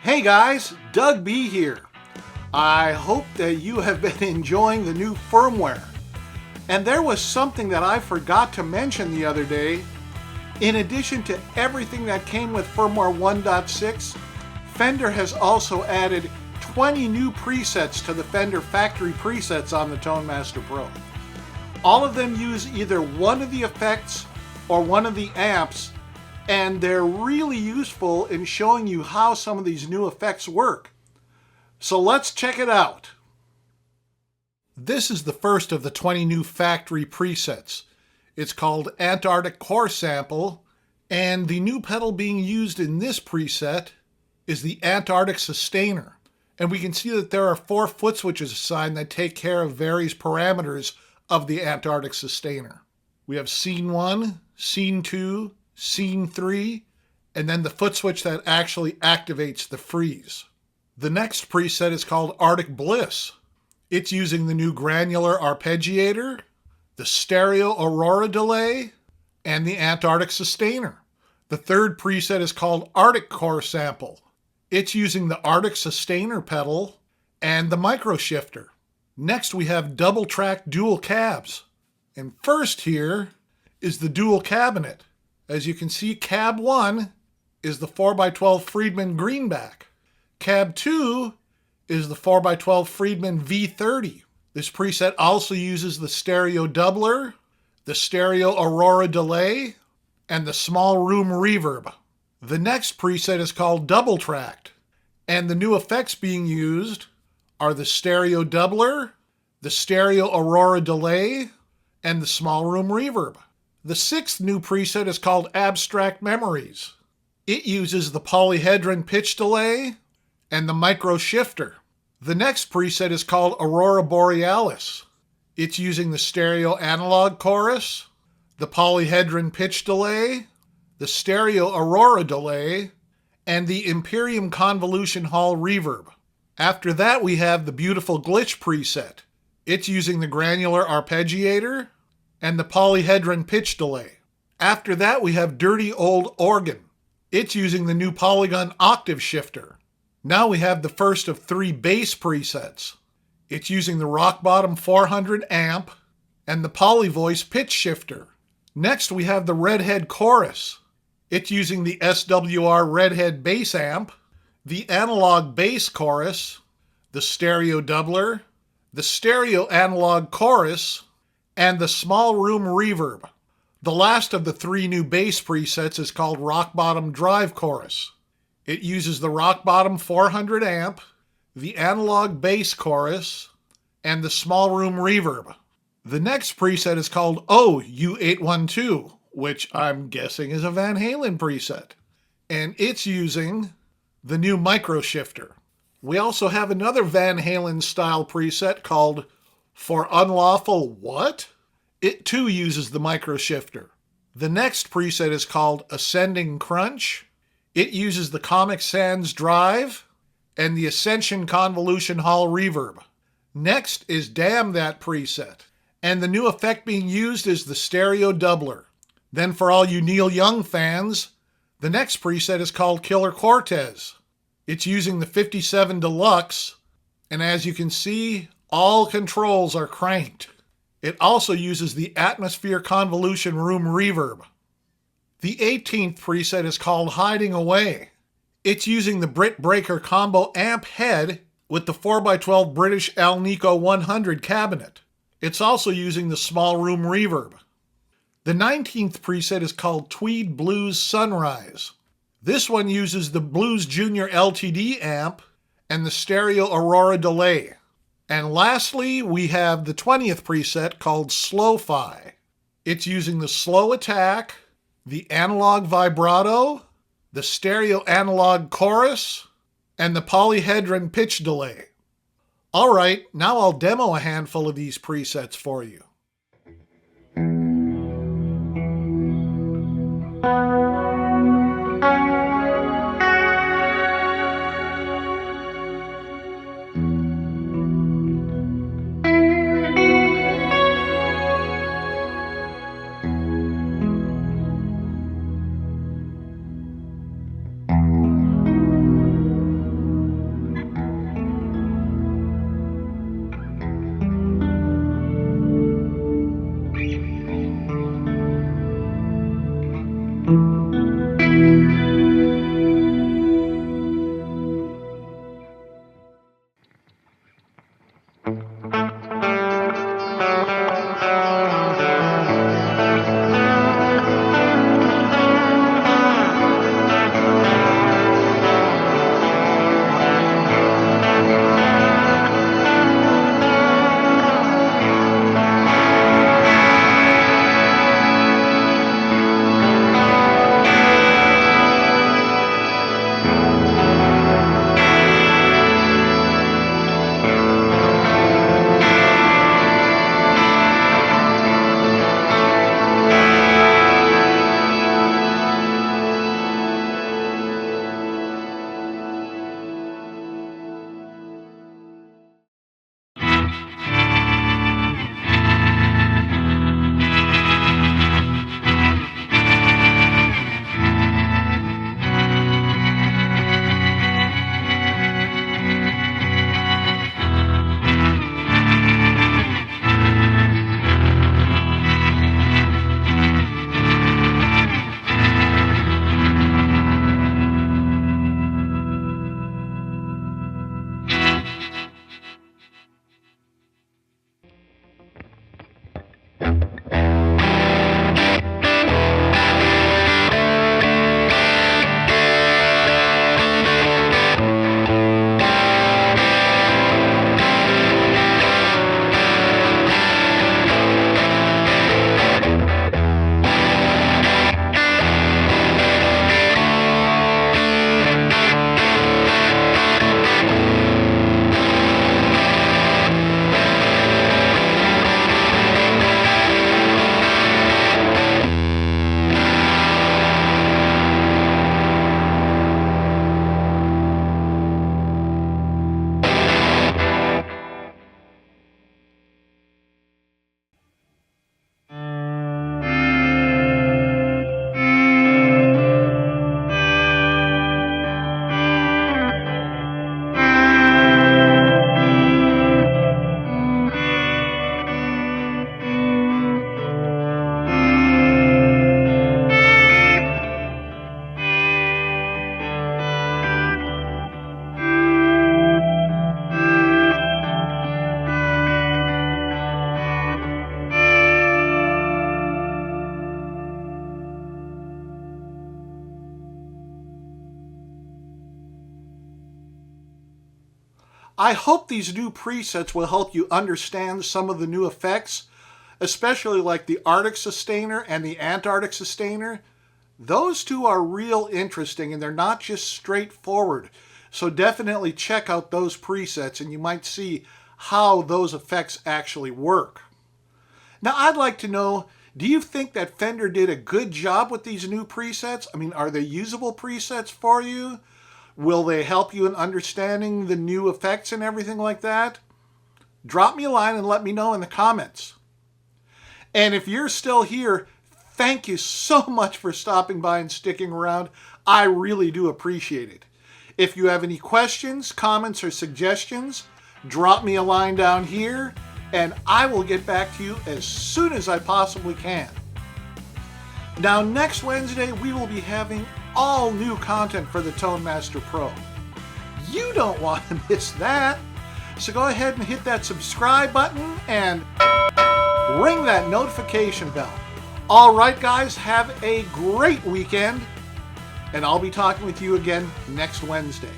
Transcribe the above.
Hey guys, Doug B here. I hope that you have been enjoying the new firmware. And there was something that I forgot to mention the other day. In addition to everything that came with firmware 1.6, Fender has also added 20 new presets to the Fender factory presets on the Tone Master Pro. All of them use either one of the effects or one of the amps, and they're really useful in showing you how some of these new effects work. So let's check it out. This is the first of the 20 new factory presets. It's called Antarctic Core Sample, and the new pedal being used in this preset is the Antarctic Sustainer. And we can see that there are 4 foot switches assigned that take care of various parameters of the Antarctic Sustainer. We have Scene 1, Scene 2, Scene 3, and then the foot switch that actually activates the freeze. The next preset is called Arctic Bliss. It's using the new granular arpeggiator, the stereo aurora delay, and the Antarctic Sustainer. The third preset is called Arctic Core Sample. It's using the Arctic Sustainer pedal and the micro shifter. Next we have double track dual cabs. And first here is the dual cabinet. As you can see, cab 1 is the 4x12 Friedman Greenback. Cab 2 is the 4x12 Friedman V30. This preset also uses the stereo doubler, the stereo aurora delay, and the small room reverb. The next preset is called Double Tracked, and the new effects being used are the stereo doubler, the stereo aurora delay, and the small room reverb. The 6th new preset is called Abstract Memories. It uses the polyhedron pitch delay and the micro shifter. The next preset is called Aurora Borealis. It's using the stereo analog chorus, the polyhedron pitch delay, the stereo aurora delay, and the Imperium Convolution Hall reverb. After that, we have the beautiful glitch preset. It's using the granular arpeggiator and the polyhedron pitch delay. After that, we have Dirty Old Organ. It's using the new Polygon octave shifter. Now we have the first of 3 bass presets. It's using the Rock Bottom 400 amp and the Polyvoice pitch shifter. Next we have the Redhead chorus. It's using the SWR Redhead bass amp, the analog bass chorus, the stereo doubler, the stereo analog chorus, and the small room reverb. The last of the 3 new bass presets is called Rock Bottom Drive Chorus. It uses the Rock Bottom 400 amp, the analog bass chorus, and the small room reverb. The next preset is called Oh U812, which I'm guessing is a Van Halen preset. And it's using the new micro shifter. We also have another Van Halen style preset called For Unlawful What? It too uses the micro shifter. The next preset is called Ascending Crunch. It uses the Comic Sans Drive and the Ascension Convolution Hall reverb. Next is Damn That preset. And the new effect being used is the stereo doubler. Then for all you Neil Young fans, the next preset is called Killer Cortez. It's using the 57 Deluxe, and as you can see, all controls are cranked. It also uses the Atmosphere Convolution Room reverb. The 18th preset is called Hiding Away. It's using the Brit Breaker Combo amp head with the 4x12 British Alnico 100 cabinet. It's also using the small room reverb. The 19th preset is called Tweed Blues Sunrise. This one uses the Blues Junior LTD amp and the stereo aurora delay. And lastly, we have the 20th preset called Slow-Fi. It's using the slow attack, the analog vibrato, the stereo analog chorus, and the polyhedron pitch delay. All right, now I'll demo a handful of these presets for you. I hope these new presets will help you understand some of the new effects, especially like the Arctic Sustainer and the Antarctic Sustainer. Those two are real interesting and they're not just straightforward. So definitely check out those presets and you might see how those effects actually work. Now I'd like to know, do you think that Fender did a good job with these new presets? I mean, are they usable presets for you? Will they help you in understanding the new effects and everything like that? Drop me a line and let me know in the comments. And if you're still here, thank you so much for stopping by and sticking around. I really do appreciate it. If you have any questions, comments, or suggestions, drop me a line down here and I will get back to you as soon as I possibly can. Now next Wednesday we will be having all new content for the Tone Master Pro. You don't want to miss that. So go ahead and hit that subscribe button and ring that notification bell. All right, guys, have a great weekend, and I'll be talking with you again next Wednesday.